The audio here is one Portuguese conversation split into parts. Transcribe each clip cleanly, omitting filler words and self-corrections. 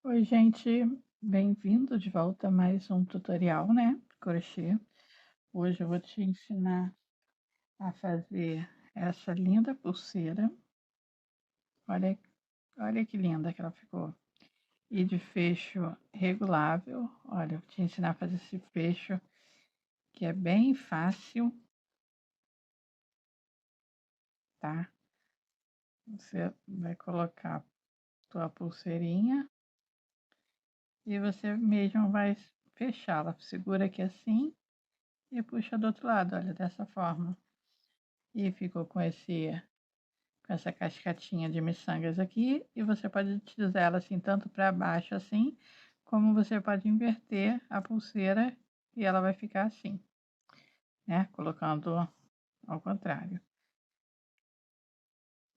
Oi, gente, bem-vindo de volta a mais um tutorial, né, de crochê. Hoje eu vou te ensinar a fazer essa linda pulseira. Olha, olha que linda que ela ficou. E de fecho regulável. Olha, eu vou te ensinar a fazer esse fecho que é bem fácil, tá? Você vai colocar tua pulseirinha e você mesmo vai fechá-la. Segura aqui assim e puxa do outro lado, olha, dessa forma. E ficou com essa cascatinha de miçangas aqui, e você pode utilizar ela assim, tanto para baixo assim, como você pode inverter a pulseira e ela vai ficar assim, né? Colocando ao contrário.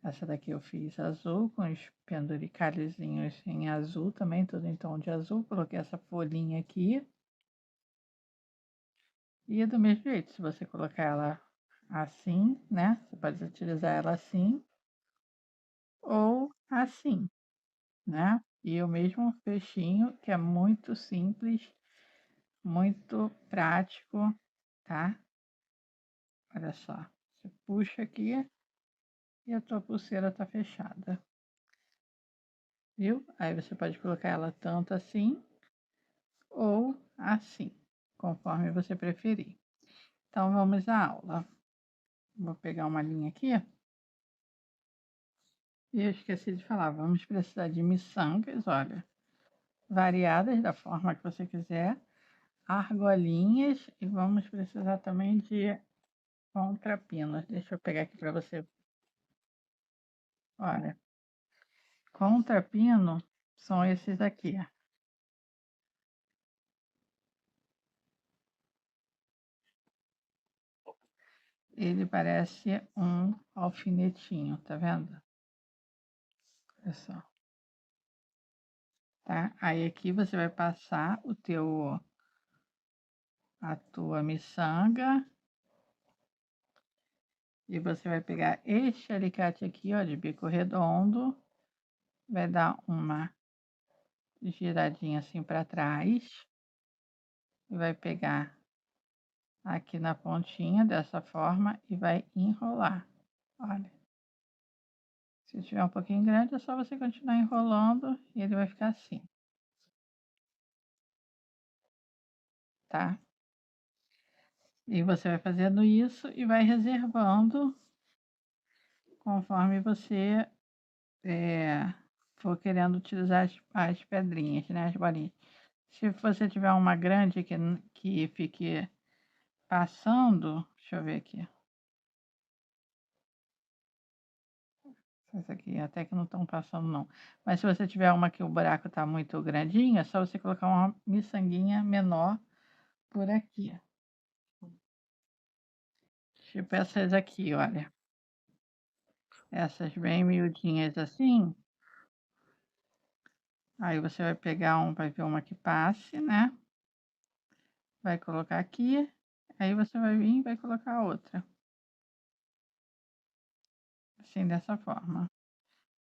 Essa daqui eu fiz azul, com os penduricalhozinhos em azul também, tudo em tom de azul. Coloquei essa folhinha aqui. E do mesmo jeito, se você colocar ela assim, né? Você pode utilizar ela assim ou assim, né? E o mesmo fechinho, que é muito simples, muito prático, tá? Olha só, você puxa aqui e a tua pulseira tá fechada, viu? Aí você pode colocar ela tanto assim ou assim, conforme você preferir. Então vamos à aula. Vou pegar uma linha aqui. E eu esqueci de falar, vamos precisar de miçangas, olha, variadas da forma que você quiser, argolinhas e vamos precisar também de contrapinos. Deixa eu pegar aqui para você. Olha, contrapino são esses aqui. Ele parece um alfinetinho, tá vendo? Olha só. Tá? Aí aqui você vai passar a tua miçanga e você vai pegar este alicate aqui, ó, de bico redondo, vai dar uma giradinha assim para trás e vai pegar aqui na pontinha dessa forma e vai enrolar. Olha, se tiver um pouquinho grande é só você continuar enrolando e ele vai ficar assim, tá? E você vai fazendo isso e vai reservando conforme você for querendo utilizar as pedrinhas, né? As bolinhas. Se você tiver uma grande que fique passando, deixa eu ver aqui. Essa aqui até que não estão passando não. Mas se você tiver uma que o buraco está muito grandinho, é só você colocar uma miçanguinha menor por aqui. Tipo essas aqui, olha. Essas bem miudinhas assim. Aí você vai pegar vai ver uma que passe, né? Vai colocar aqui. Aí você vai vir e vai colocar a outra. Assim, dessa forma.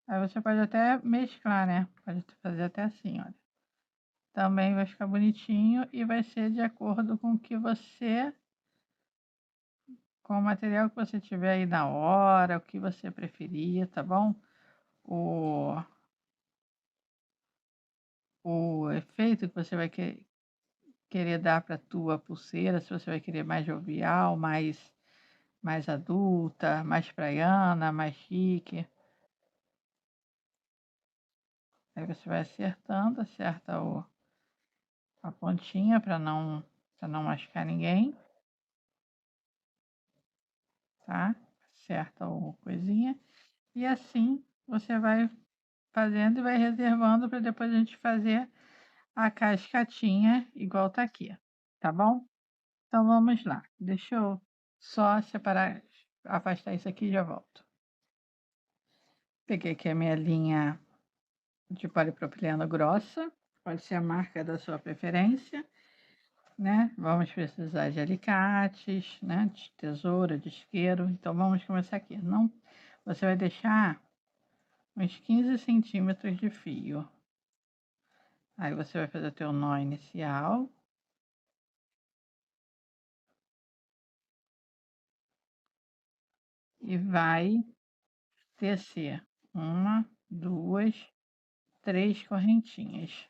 Aí você pode até mesclar, né? Pode fazer até assim, olha. Também vai ficar bonitinho e vai ser de acordo com o que você, com o material que você tiver aí na hora, o que você preferir, tá bom? O, o efeito que você vai querer dar para tua pulseira, se você vai querer mais jovial, mais adulta, mais praiana, mais chique. Aí você vai acertando, acerta a pontinha para não machucar ninguém, tá? Acerta o coisinha. E assim você vai fazendo e vai reservando para depois a gente fazer a cascatinha igual tá aqui, tá bom? Então vamos lá. Deixa eu só separar, afastar isso aqui e já volto. Peguei aqui a minha linha de polipropileno grossa, pode ser a marca da sua preferência, né? Vamos precisar de alicates, né? De tesoura, de isqueiro. Então vamos começar aqui. Não, você vai deixar uns 15 centímetros de fio. Aí você vai fazer o teu nó inicial. E vai tecer 1, 2, 3 correntinhas.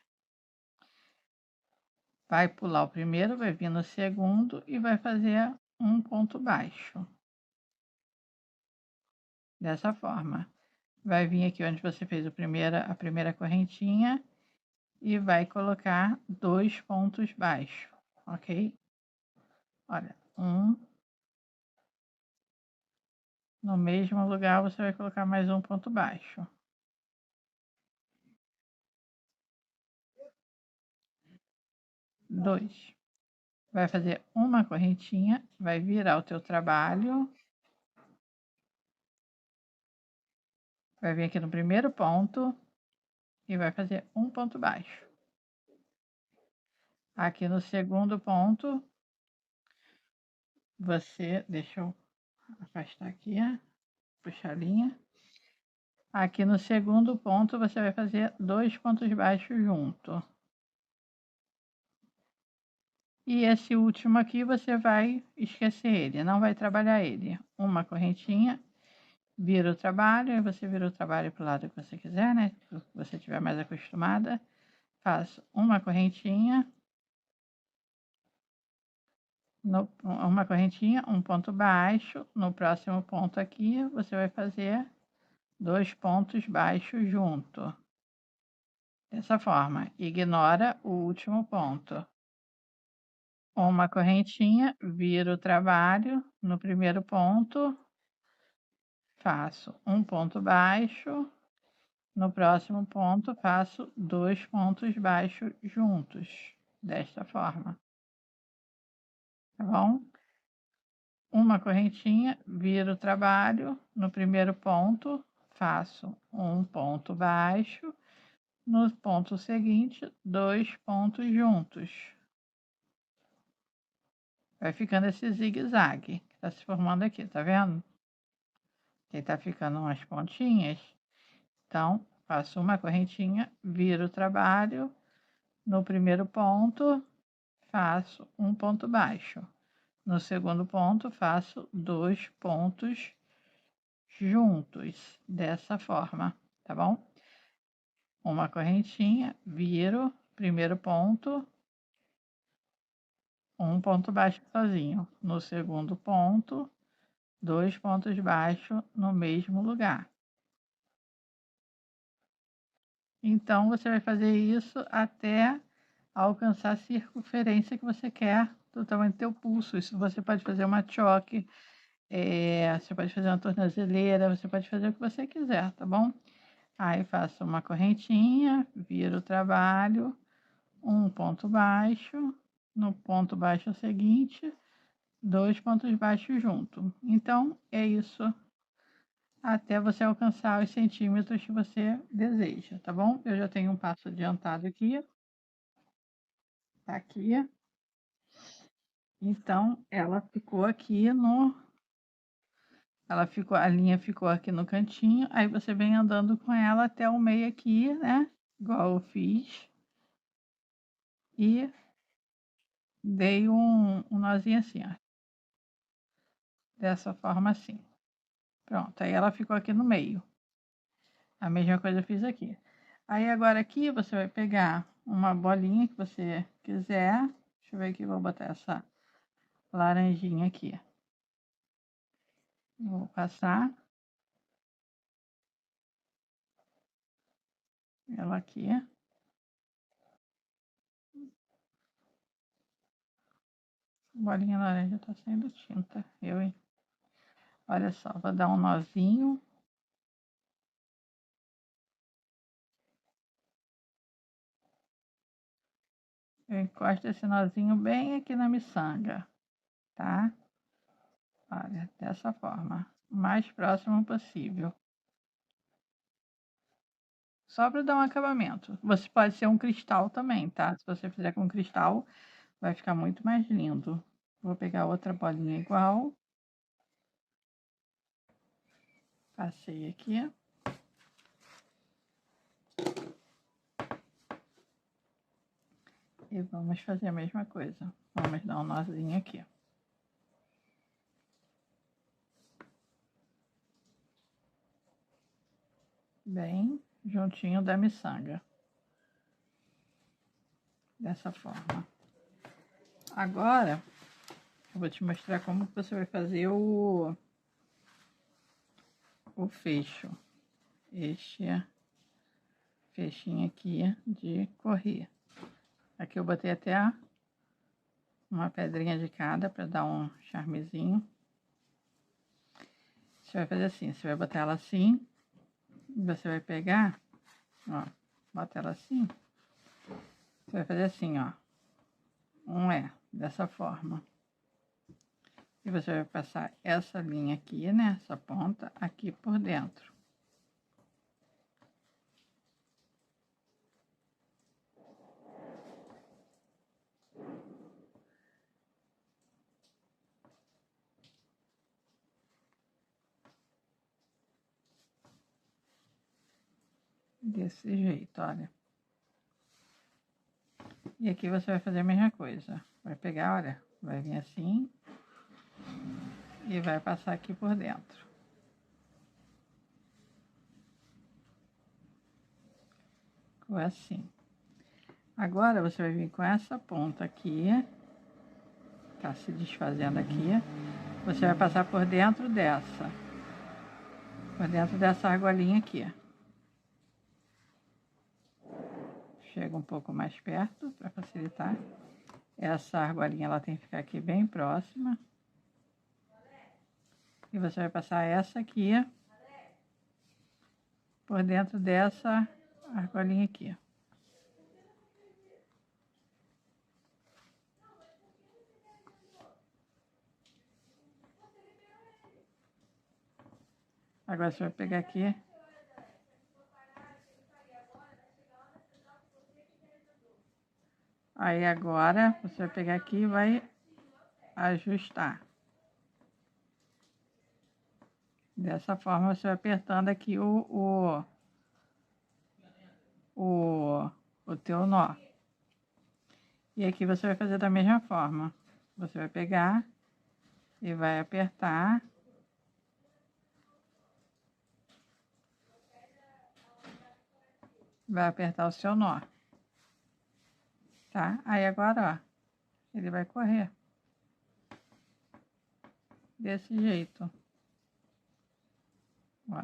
Vai pular o primeiro, vai vir no segundo e vai fazer um ponto baixo. Dessa forma. Vai vir aqui onde você fez a primeira correntinha e vai colocar 2 pontos baixos, ok? Olha, no mesmo lugar você vai colocar mais um ponto baixo. 2. Vai fazer uma correntinha, vai virar o teu trabalho. Vai vir aqui no primeiro ponto e vai fazer um ponto baixo. Aqui no segundo ponto, deixa eu afastar aqui, puxar a linha. Aqui no segundo ponto, você vai fazer 2 pontos baixos junto. E esse último aqui, você vai esquecer ele, não vai trabalhar ele. Uma correntinha, vira o trabalho, e você vira o trabalho para o lado que você quiser, né? Que você estiver mais acostumada. Faço uma correntinha, uma correntinha, um ponto baixo. No próximo ponto aqui, você vai fazer 2 pontos baixos junto. Dessa forma, ignora o último ponto. Uma correntinha, viro o trabalho no primeiro ponto, faço um ponto baixo. No próximo ponto, faço 2 pontos baixos juntos, desta forma. Tá bom? Uma correntinha, viro o trabalho, no primeiro ponto, faço um ponto baixo, no ponto seguinte, 2 pontos juntos. Vai ficando esse zigue-zague que está se formando aqui, tá vendo? Que tá ficando umas pontinhas. Então, faço uma correntinha, viro o trabalho, no primeiro ponto, faço um ponto baixo. No segundo ponto, faço 2 pontos juntos, dessa forma, tá bom? Uma correntinha, viro, primeiro ponto, um ponto baixo sozinho. No segundo ponto, 2 pontos baixos no mesmo lugar. Então, você vai fazer isso até alcançar a circunferência que você quer do tamanho do teu pulso. Isso você pode fazer uma choque, você pode fazer uma tornozeleira, você pode fazer o que você quiser, tá bom? Aí faço uma correntinha, viro o trabalho, um ponto baixo, no ponto baixo seguinte, 2 pontos baixos junto. Então, é isso até você alcançar os centímetros que você deseja, tá bom? Eu já tenho um passo adiantado aqui, tá aqui. Então, ela ficou aqui a linha ficou aqui no cantinho, aí você vem andando com ela até o meio aqui, né? Igual eu fiz. E dei um nozinho assim, ó. Dessa forma assim. Pronto, aí ela ficou aqui no meio. A mesma coisa eu fiz aqui. Aí agora aqui você vai pegar uma bolinha que você quiser. Deixa eu ver aqui, vou botar essa laranjinha aqui. Vou passar ela aqui. Bolinha laranja tá saindo tinta. Hein? Olha só, vou dar um nozinho. Eu encosto esse nozinho bem aqui na miçanga, tá? Olha, dessa forma, o mais próximo possível. Só para dar um acabamento. Você pode ser um cristal também, tá? Se você fizer com cristal, vai ficar muito mais lindo. Vou pegar outra bolinha igual. Passei aqui. E vamos fazer a mesma coisa. Vamos dar um nozinho aqui. Bem juntinho da miçanga. Dessa forma. Agora, eu vou te mostrar como você vai fazer o fecho. Este fechinho aqui de correr. Aqui eu botei até uma pedrinha de cada para dar um charmezinho. Você vai fazer assim, você vai botar ela assim, você vai pegar, ó, bota ela assim, você vai fazer assim, ó, dessa forma. E você vai passar essa linha aqui, né, essa ponta aqui por dentro. Desse jeito, olha. E aqui você vai fazer a mesma coisa. Vai pegar, olha, vai vir assim e vai passar aqui por dentro. Ficou assim. Agora você vai vir com essa ponta aqui, tá se desfazendo aqui. Você vai passar por dentro dessa argolinha aqui. Chega um pouco mais perto para facilitar. Essa argolinha ela tem que ficar aqui bem próxima. E você vai passar essa aqui por dentro dessa argolinha aqui. Agora você vai pegar aqui. Aí agora você vai pegar aqui e vai ajustar. Dessa forma você vai apertando aqui o teu nó. E aqui você vai fazer da mesma forma. Você vai pegar e vai apertar. Vai apertar o seu nó. Tá? Aí agora, ó, ele vai correr. Desse jeito. Ó.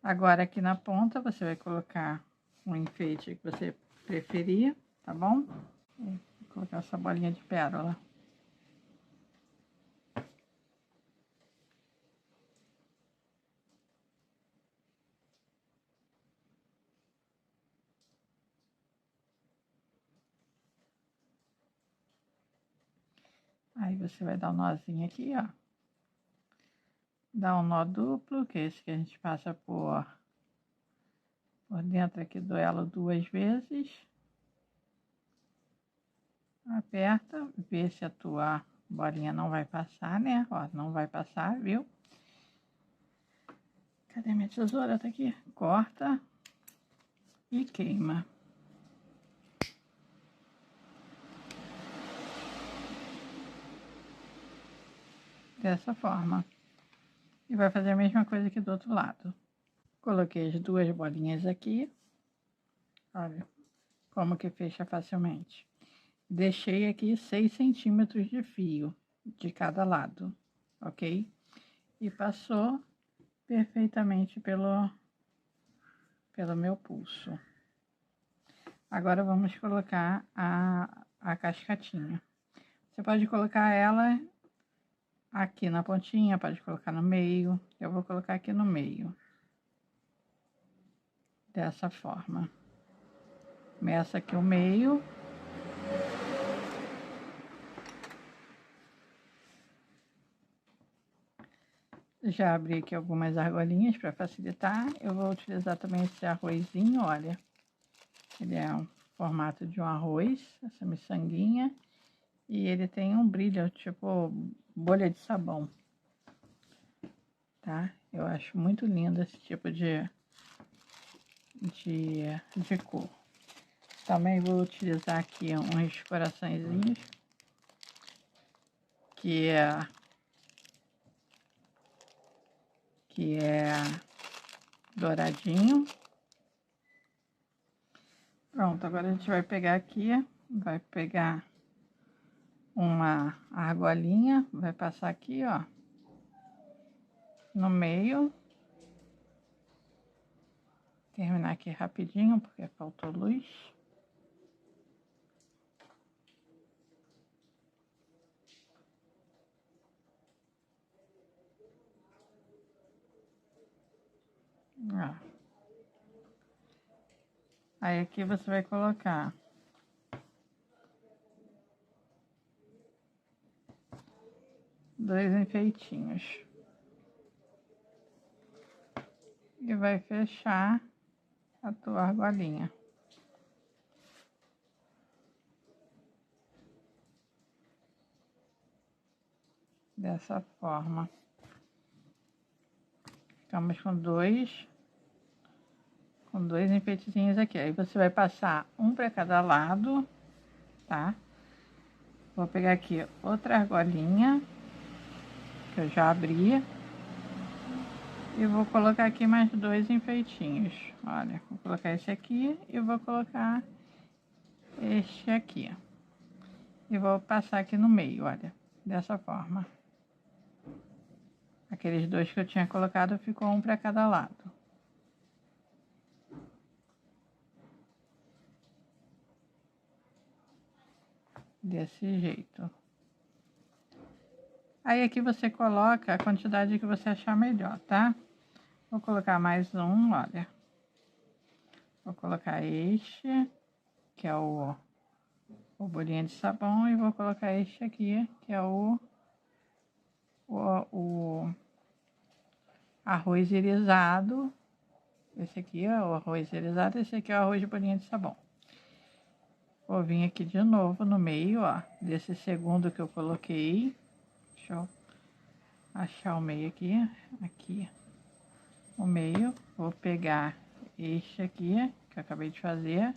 Agora aqui na ponta você vai colocar um enfeite que você preferir, tá bom? Vou colocar essa bolinha de pérola. Aí você vai dar um nozinho aqui, ó. Dá um nó duplo, que é esse que a gente passa por dentro aqui do elo 2 vezes. Aperta, vê se a tua bolinha não vai passar, né? Ó, não vai passar, viu? Cadê minha tesoura? Tá aqui. Corta e queima. Dessa forma. E vai fazer a mesma coisa aqui do outro lado. Coloquei as duas bolinhas aqui. Olha como que fecha facilmente. Deixei aqui 6 centímetros de fio de cada lado, ok? E passou perfeitamente pelo meu pulso. Agora vamos colocar a cascatinha. Você pode colocar ela aqui na pontinha, pode colocar no meio. Eu vou colocar aqui no meio. Dessa forma. Começa aqui o meio. Já abri aqui algumas argolinhas para facilitar. Eu vou utilizar também esse arrozinho, olha. Ele é um formato de um arroz, essa miçanguinha. E ele tem um brilho, tipo bolha de sabão. Tá? Eu acho muito lindo esse tipo de cor. Também vou utilizar aqui uns coraçõezinhos, que é douradinho. Pronto, agora a gente vai pegar aqui, vai pegar uma argolinha, vai passar aqui, ó, no meio. Terminar aqui rapidinho, porque faltou luz. Ó. Aí aqui você vai colocar dois enfeitinhos. E vai fechar a tua argolinha. Dessa forma. Ficamos com dois enfeitezinhos aqui. Aí você vai passar um para cada lado, tá? Vou pegar aqui outra argolinha, que eu já abri. E vou colocar aqui mais dois enfeitinhos. Olha, vou colocar esse aqui e vou colocar este aqui. E vou passar aqui no meio, olha, dessa forma. Aqueles dois que eu tinha colocado, ficou um para cada lado. Desse jeito. Aí aqui você coloca a quantidade que você achar melhor, tá? Vou colocar mais um, olha. Vou colocar este, que é o bolinho de sabão, e vou colocar este aqui, que é o arroz irisado. Esse aqui é o arroz irisado, esse aqui é o arroz de bolinha de sabão. Vou vir aqui de novo no meio, ó, desse segundo que eu coloquei. Deixa eu achar o meio aqui. Aqui, o meio. Vou pegar este aqui, que eu acabei de fazer.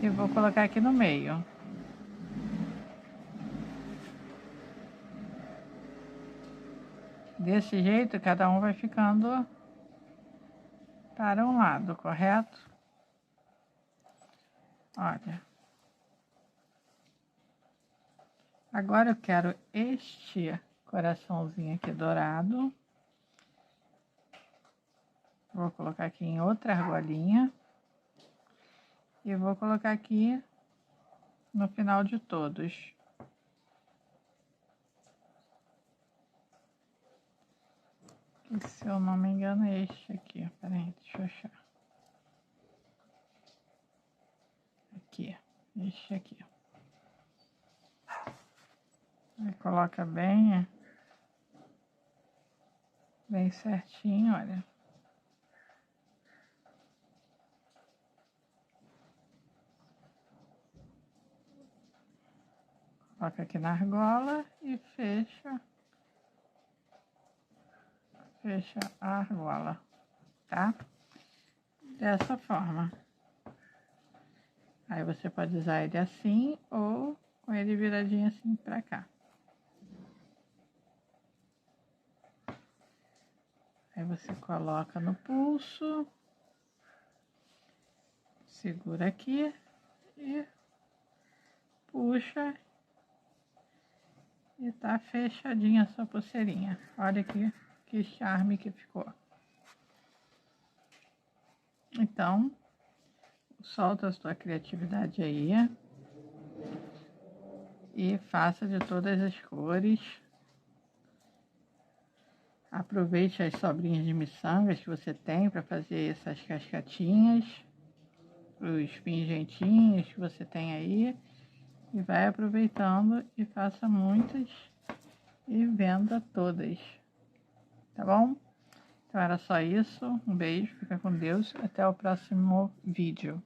E vou colocar aqui no meio. Desse jeito, cada um vai ficando para um lado, correto? Olha. Agora eu quero este coraçãozinho aqui dourado. Vou colocar aqui em outra argolinha. E vou colocar aqui no final de todos. E, se eu não me engano, é este aqui. Peraí, deixa eu achar. Aqui, este aqui. Aí coloca bem certinho, olha. Coloca aqui na argola e fecha a argola, tá? Dessa forma. Aí você pode usar ele assim ou com ele viradinho assim pra cá. Aí você coloca no pulso, segura aqui e puxa. E tá fechadinha a sua pulseirinha. Olha aqui que charme que ficou. Então, solta a sua criatividade aí. E faça de todas as cores. Aproveite as sobrinhas de miçangas que você tem para fazer essas cascatinhas. Os pingentinhos que você tem aí. E vai aproveitando e faça muitas e venda todas. Tá bom? Então era só isso. Um beijo, fica com Deus. Até o próximo vídeo.